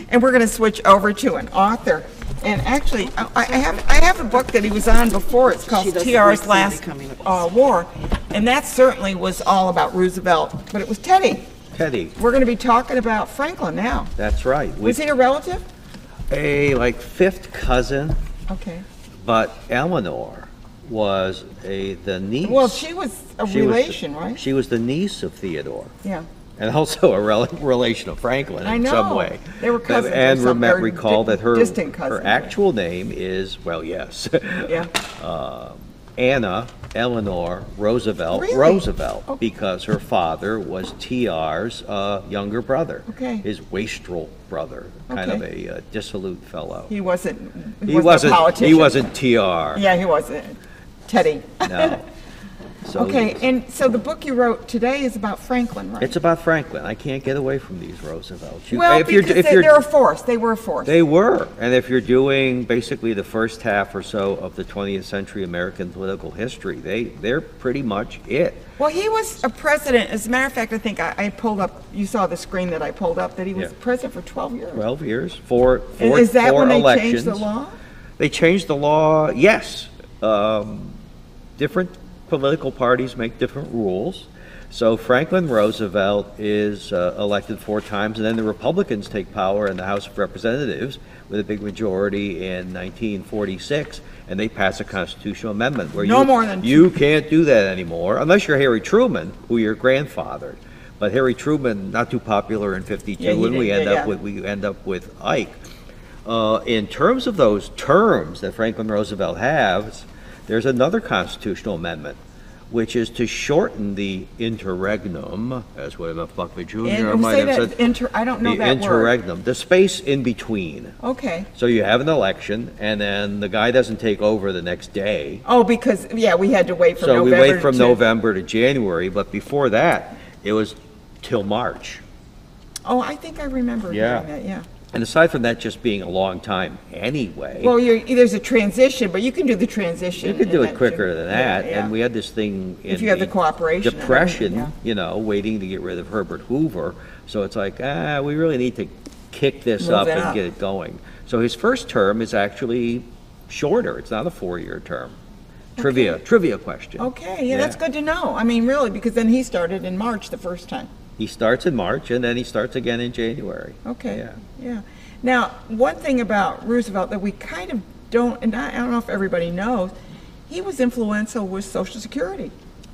And we're going to switch over to an author. And actually, I have a book that he was on before. It's called TR's Last War. And that certainly was all about Roosevelt. But it was Teddy. Teddy. We're going to be talking about Franklin now. That's right. Was he a relative? Like fifth cousin. Okay. But Eleanor was the niece. Well, she was a relation, right? She was the niece of Theodore. Yeah. And also a relation of Franklin in some way. They were cousins. And recall that her actual right? name is, well, yes. Yeah. Anna Eleanor Roosevelt. Really? Roosevelt, because her father was TR's younger brother. Okay. His wastrel brother, kind of a dissolute fellow. He wasn't a politician. He wasn't TR. Yeah, he wasn't. Teddy. No. So okay, and so the book you wrote today is about Franklin, right? It's about Franklin. I can't get away from these Roosevelts. Well, because they're a force. They were a force. They were. And if you're doing basically the first half or so of the 20th century American political history, they're pretty much it. Well, he was a president. As a matter of fact, I think I pulled up, you saw the screen that I pulled up, that he was president for 12 years. 12 years, four Is that when they elections. changed the law? They changed the law, yes. Different political parties make different rules. So Franklin Roosevelt is elected 4 times, and then the Republicans take power in the House of Representatives with a big majority in 1946, and they pass a constitutional amendment where you can't do that anymore, unless you're Harry Truman, who you're grandfathered. But Harry Truman, not too popular in 52, and we end up with Ike. In terms of those terms that Franklin Roosevelt has, there's another constitutional amendment, which is to shorten the interregnum, as William F. Buckley Jr. might have said. I don't know the that interregnum, the space in between. Okay. So you have an election, and then the guy doesn't take over the next day. Oh, because, we had to wait from November. So we wait from November to January, but before that, it was till March. Oh, I think I remember hearing that, yeah. And aside from that just being a long time anyway. Well, there's a transition, but you can do the transition. You can do it quicker than that. Yeah. And we had this thing in if you have the cooperation. Depression, waiting to get rid of Herbert Hoover. So it's like, we really need to kick this up and get it going. So his first term is actually shorter. It's not a 4-year term. Okay. Trivia question. Okay, that's good to know. I mean, really, because then he started in March the first time. He starts in March, and then he starts again in January. Okay. Yeah. Now, one thing about Roosevelt that we kind of don't, and I don't know if everybody knows, he was influential with Social Security.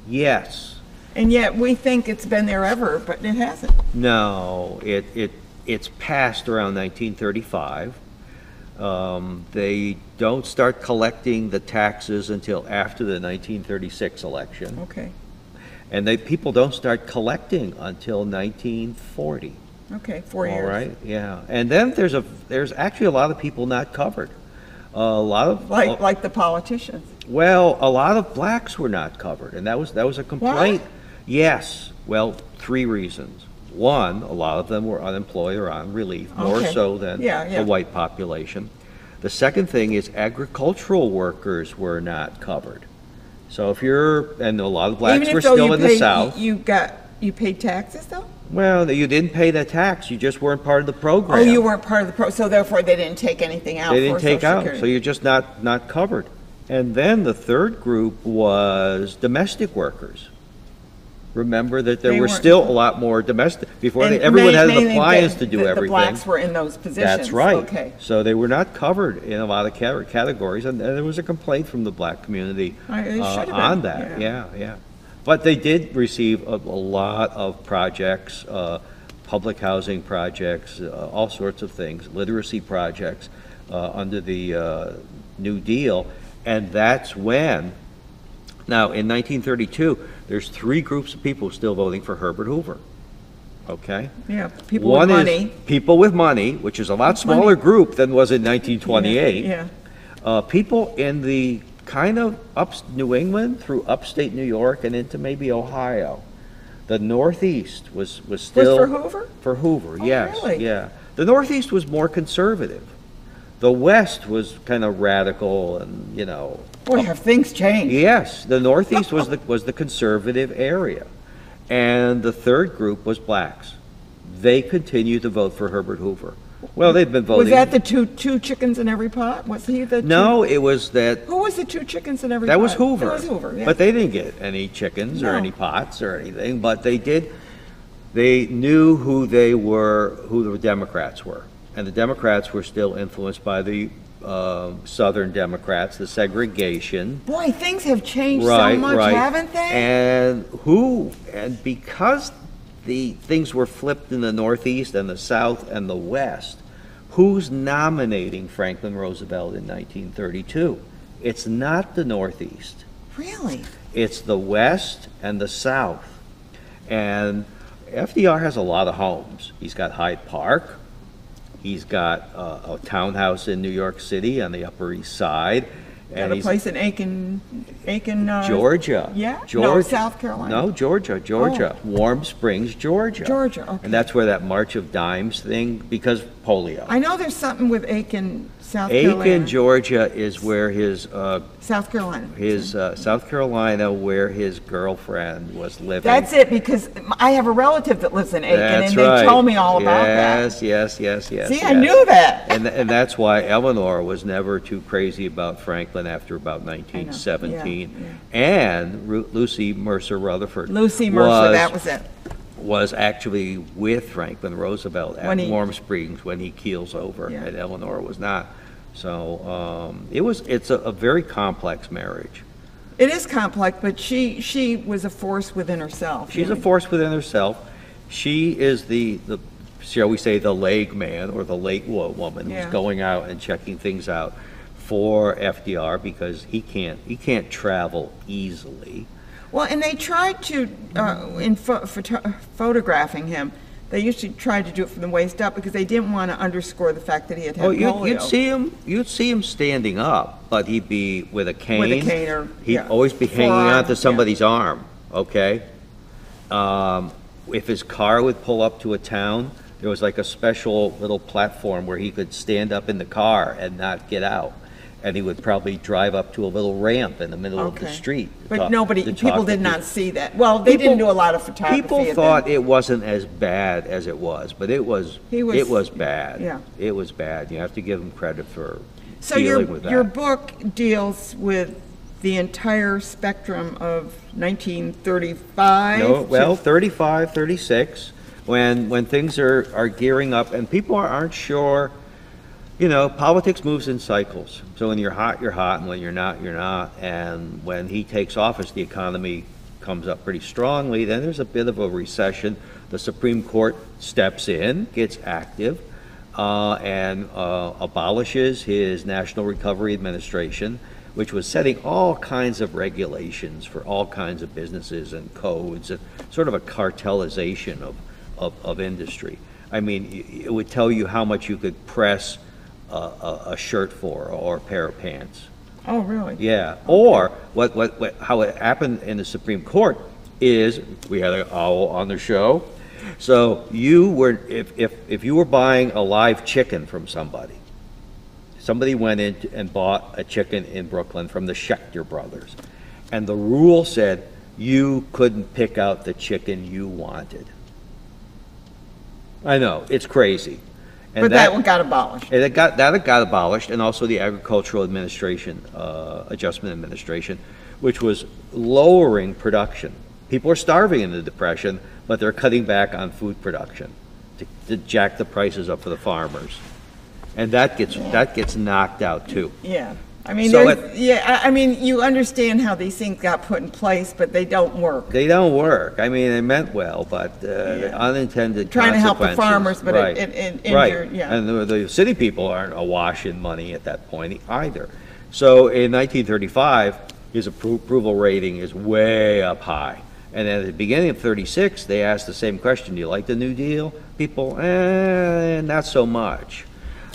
Yes. And yet we think it's been there ever, but it hasn't. No, it's passed around 1935. They don't start collecting the taxes until after the 1936 election. Okay. And people don't start collecting until 1940. Okay, 4 years. All right, yeah. And then there's actually a lot of people not covered. A lot of like the politicians. Well, a lot of blacks were not covered, and that was a complaint. What? Yes. Well, 3 reasons. One, a lot of them were unemployed or on relief, more so than the white population. The second thing is agricultural workers were not covered. So and a lot of blacks were still in the South. You paid taxes though? Well, you didn't pay the tax. You just weren't part of the program. Oh, you weren't part of the program, so therefore they didn't take anything out. They didn't take out, so you're just not covered. And then the third group was domestic workers. Remember that there were still a lot more domestic before everyone had an appliance to do everything. The blacks were in those positions. That's right. Okay. So they were not covered in a lot of categories, and there was a complaint from the black community on that. Yeah. But they did receive a lot of projects, public housing projects, all sorts of things, literacy projects under the New Deal, and that's when. Now, in 1932, there's 3 groups of people still voting for Herbert Hoover. Okay? Yeah, people with money. One is people with money, which is a lot smaller group than was in 1928. Yeah. People in the kind of New England through upstate New York and into maybe Ohio. The Northeast was still... Was for Hoover? For Hoover, oh, yes. Really? Yeah. The Northeast was more conservative. The West was kind of radical and, Boy, have things changed. Yes, the Northeast was the conservative area. And the third group was blacks. They continued to vote for Herbert Hoover. Well, they've been voting. Was that the two chickens in every pot? Was he the No, it was that. Who was the two chickens in every pot? That was Hoover. That was Hoover, yeah. But they didn't get any chickens or No. any pots or anything. But they did. They knew who they were, who the Democrats were, and the Democrats were still influenced by the Southern Democrats, the segregation. Boy, things have changed so much, haven't they? And because the things were flipped in the Northeast and the South and the West, who's nominating Franklin Roosevelt in 1932? It's not the Northeast. Really? It's the West and the South. And FDR has a lot of homes. He's got Hyde Park. He's got a townhouse in New York City on the Upper East Side. Got a place in Aiken, Georgia. Yeah? Georgia. No, South Carolina. No, Georgia. Oh. Warm Springs, Georgia. Georgia, okay. And that's where that March of Dimes thing, because polio. I know there's something with Aiken, South Carolina. Aiken, Georgia is where his South Carolina. South Carolina, where his girlfriend was living. That's it, because I have a relative that lives in Aiken, That's and they right. told me all about that. Yes. See, I knew that. And that's why Eleanor was never too crazy about Franklin after about 1917. Yeah. And Lucy Mercer Rutherford. Lucy Mercer, that was it. Was actually with Franklin Roosevelt at Warm Springs when he keels over, Yeah. and Eleanor was not. So it's a very complex marriage. It is complex, but she was a force within herself. She's a force within herself. She is the shall we say, the leg man or the late woman who's going out and checking things out for FDR, because he can't travel easily. Well, and they tried to, in photographing him, they used to try to do it from the waist up because they didn't want to underscore the fact that he had polio. You'd see him standing up, but he'd be with a cane. With a cane or, he'd always be hanging onto somebody's yeah. arm, okay? If his car would pull up to a town, there was like a special little platform where he could stand up in the car and not get out. And he would probably drive up to a little ramp in the middle of the street. But people did not see that. Well, they didn't do a lot of photography. People thought it wasn't as bad as it was, but it was bad. Yeah. It was bad. You have to give him credit for so dealing with that. Your book deals with the entire spectrum of 1935? No, well, 35, 36, when things are gearing up and people aren't sure. You know, politics moves in cycles. So when you're hot, and when you're not, you're not. And when he takes office, the economy comes up pretty strongly. Then there's a bit of a recession. The Supreme Court steps in, gets active, and abolishes his National Recovery Administration, which was setting all kinds of regulations for all kinds of businesses and codes, and sort of a cartelization of industry. I mean, it would tell you how much you could press a shirt for, or a pair of pants. Oh, really? Yeah. Okay. Or how it happened in the Supreme Court is we had an owl on the show. So you were, if you were buying a live chicken from somebody went in and bought a chicken in Brooklyn from the Schechter brothers, and the rule said you couldn't pick out the chicken you wanted. I know, it's crazy. And that one got abolished. And it got abolished, and also the Agricultural Administration, Adjustment Administration, which was lowering production. People are starving in the Depression, but they're cutting back on food production to jack the prices up for the farmers, and that gets knocked out too. Yeah. I mean, so I mean, you understand how these things got put in place, but they don't work. They don't work. I mean, they meant well, but the unintended trying to help the consequences. farmers, but right. it injured. Right. Yeah. And the city people aren't awash in money at that point either. So in 1935, his approval rating is way up high. And at the beginning of 36, they asked the same question: do you like the New Deal? People, not so much.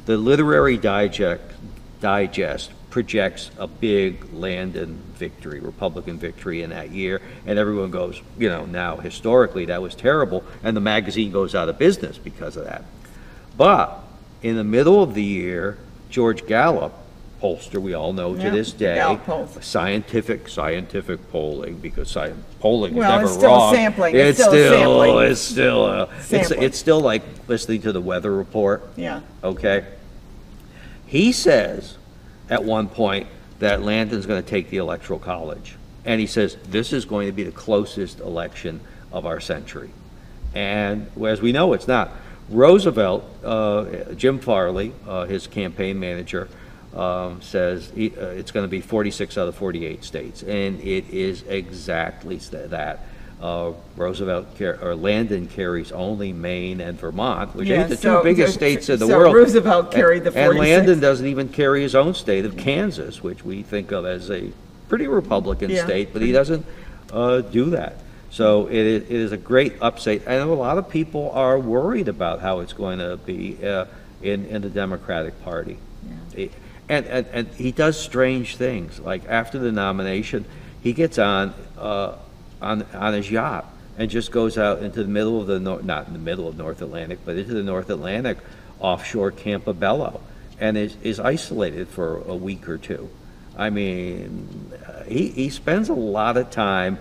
The Literary Digest projects a big Landon victory, Republican victory in that year, and everyone goes, you know, now historically that was terrible, and the magazine goes out of business because of that. But in the middle of the year, George Gallup pollster we all know to Yeah, this day. Gallup polls. Scientific polling, because polling is Well, never it's still wrong. sampling. It's still sampling. It's still like listening to the weather report. Yeah. Okay. He says at one point that Landon's going to take the Electoral College, and he says this is going to be the closest election of our century. And as we know, it's not. Roosevelt, Jim Farley, his campaign manager, says it's going to be 46 out of 48 states, and it is exactly that. Landon carries only Maine and Vermont, which ain't the two biggest states in the world. Roosevelt carried the 46. And Landon doesn't even carry his own state of Kansas, which we think of as a pretty Republican state, but he doesn't do that. So it is a great upstate, and a lot of people are worried about how it's going to be in the Democratic Party. Yeah. And he does strange things. Like after the nomination, he gets on his yacht and just goes out into the middle of the not in the middle of North Atlantic, but into the North Atlantic offshore Campobello, and is isolated for a week or two. I mean, he spends a lot of time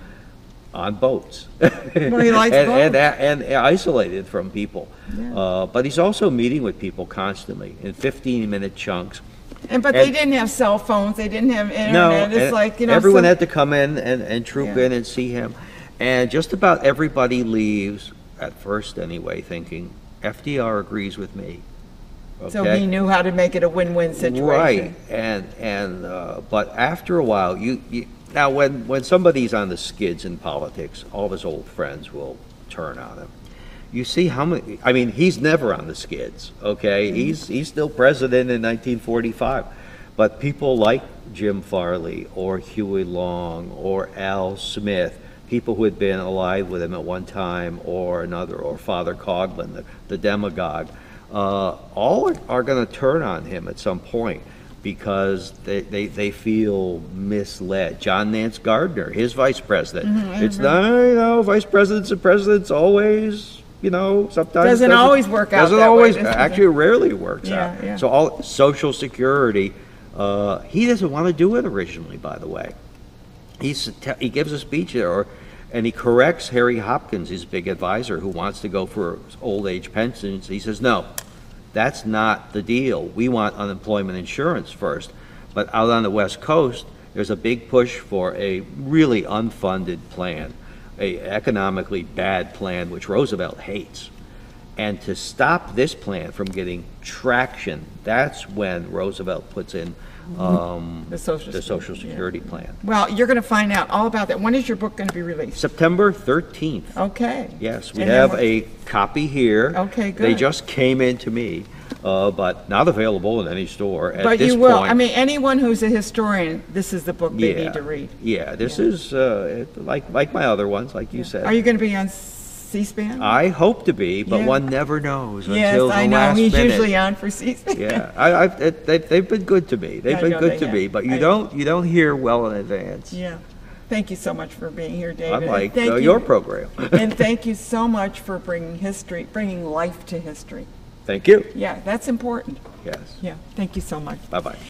on boats. Well, he likes boats. And isolated from people. Yeah. But he's also meeting with people constantly in 15-minute chunks. But they didn't have cell phones. They didn't have internet. It's like, everyone had to come in and troop in and see him. And just about everybody leaves, at first anyway, thinking, FDR agrees with me. Okay? So he knew how to make it a win-win situation. Right. But after a while, now when somebody's on the skids in politics, all of his old friends will turn on him. You see how many, I mean, he's never on the skids, okay? He's still president in 1945. But people like Jim Farley or Huey Long or Al Smith, people who had been allied with him at one time or another, or Father Coughlin, the demagogue, all are going to turn on him at some point because they feel misled. John Nance Gardner, his vice president. It's not, vice presidents and presidents always, sometimes doesn't always work out. Doesn't that always, way, actually it rarely works out. Yeah. So all Social Security, he doesn't want to do it originally, by the way. He gives a speech there, and he corrects Harry Hopkins, his big advisor, who wants to go for old age pensions. He says, no, that's not the deal. We want unemployment insurance first. But out on the West Coast, there's a big push for a really unfunded plan, a economically bad plan, which Roosevelt hates. And to stop this plan from getting traction, that's when Roosevelt puts in the Social Security plan. Well, you're going to find out all about that. When is your book going to be released? September 13th. Okay. Yes, we have a copy here. Okay, good. They just came in to me, but not available in any store at this point. But you will. I mean, anyone who's a historian, this is the book they need to read. Yeah, this is like my other ones, like you said. Are you going to be on C-SPAN? I hope to be, but one never knows until the last minute. Yes, I know. He's usually on for C-SPAN. Yeah, they've been good to me. They've been good to me, but you don't hear well in advance. Yeah. Thank you so much for being here, David. Unlike your program. And thank you so much for bringing life to history. Thank you. Yeah, that's important. Yes. Yeah, thank you so much. Bye-bye.